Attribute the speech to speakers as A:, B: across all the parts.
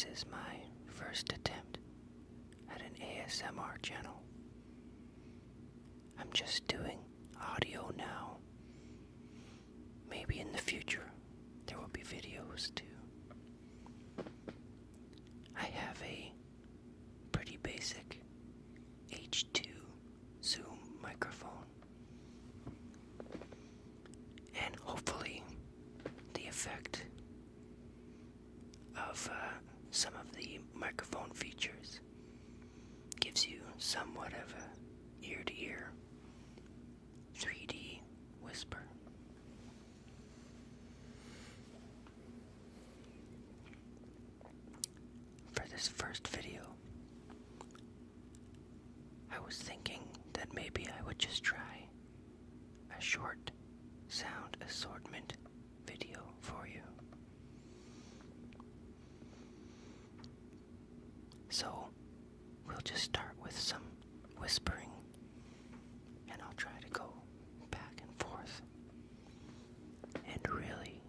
A: This is my first attempt at an ASMR channel. I'm just doing audio now. Maybe in the future there will be videos too. I have a pretty basic H2 Zoom microphone, and hopefully the effect of some of the microphone features gives you somewhat of a ear-to-ear 3D whisper. For this first video, I was thinking that maybe I would just try a short sound assortment video for you. So, we'll just start with some whispering, and I'll try to go back and forth and really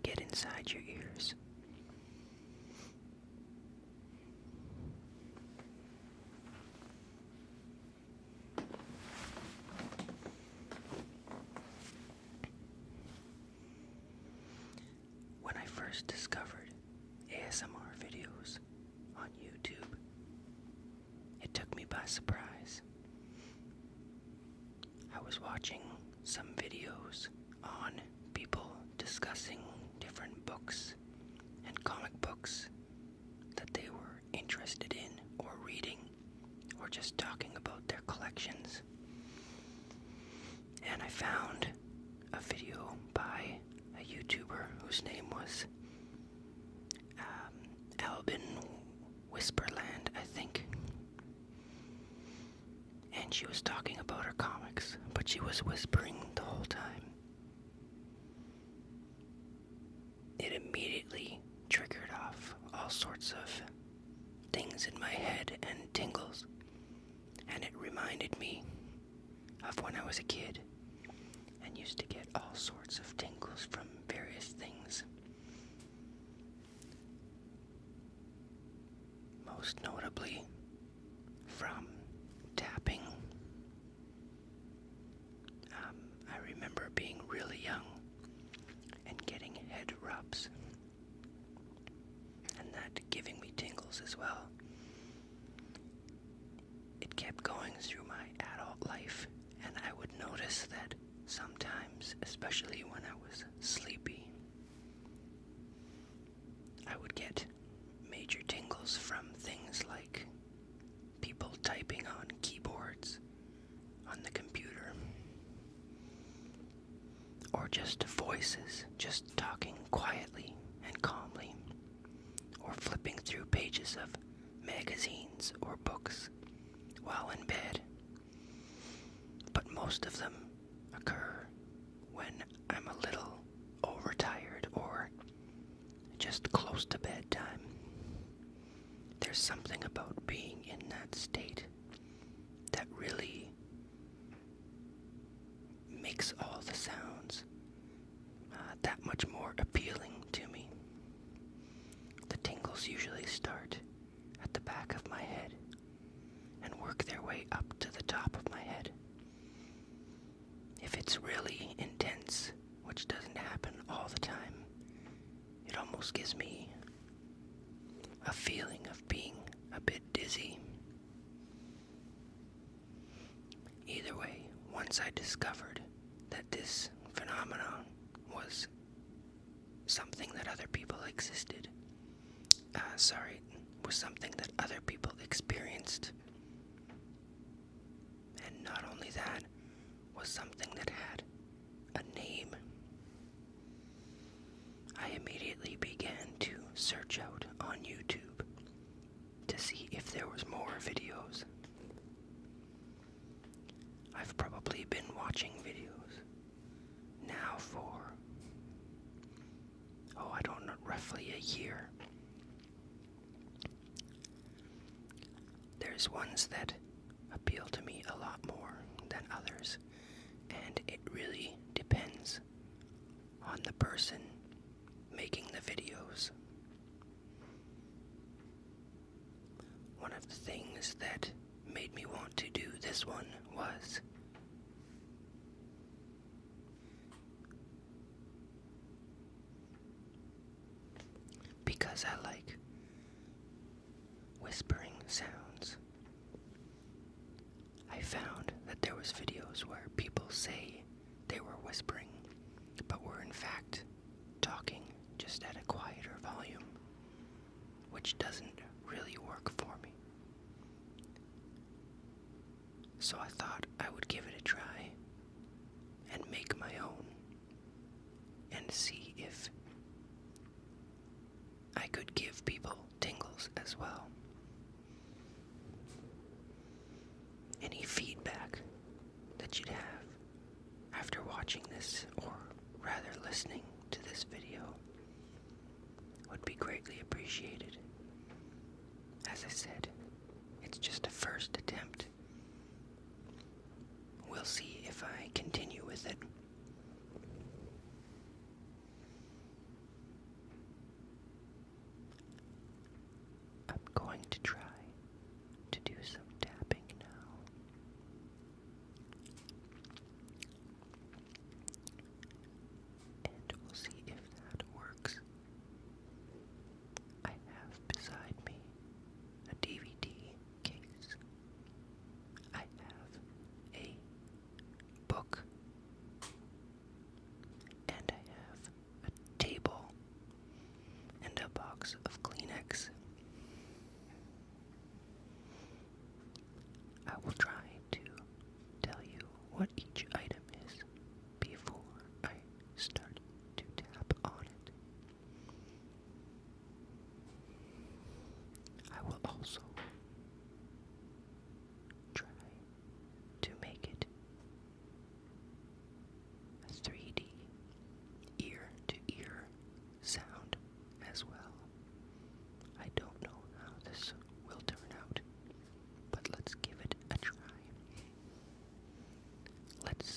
A: get inside your ears. When I first discovered ASMR videos on YouTube, it took me by surprise. I was watching some videos on people discussing different books and comic books that they were interested in or reading, or just talking about their collections. And I found a video by a YouTuber whose name was Albin Whisperland, I think. And she was talking about her comics, but she was whispering the whole time. It immediately triggered off all sorts of things in my head and tingles, and it reminded me of when I was a kid and used to get all sorts of tingles from various things. Most notably from tapping. I remember being really young and getting head rubs, and that giving me tingles as well. It kept going through my adult life, and I would notice that sometimes, especially when I was sleepy, I would get major tingles from things like people typing on keyboards on the computer, or just voices just talking quietly and calmly, or flipping through pages of magazines or books while in bed. But most of them occur when I'm a little overtired or just close to bedtime. There's something about being in that state that really makes all the sounds that much more appealing to me. The tingles usually start at the back of my head and work their way up to the top of my head. If it's really intense, which doesn't happen all the time, it almost gives me a feeling of being a bit dizzy. Either way, once I discovered that this phenomenon was something that other people was something that other people experienced, and not only that, was something that had a name, I immediately began to search out on YouTube to see if there was more videos. I've probably been watching videos now for, I don't know, roughly a year. There's ones that appeal to me a lot more than others, and it really depends on the person making the videos. things that made me want to do this one was because I like whispering sounds. I found that there was videos where people say they were whispering, but were in fact talking just at a quieter volume, which doesn't really work for me. So I thought I would give it a try and make my own and see if I could give people tingles as well. Any feedback that you'd have after watching this, or rather listening to this video, would be greatly appreciated. As I said, it's just a first attempt. We'll see if I continue with it. I'm going to try to do some tapping now. And we'll see if that works. I have beside me a DVD case. I have a book. And I have a table and a box of Kleenex. I will try to tell you what each item is before I start to tap on it. I will also try to make it a 3D ear-to-ear sound as well. I don't know how this will turn out, but let's give it a try. Let's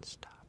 A: stop.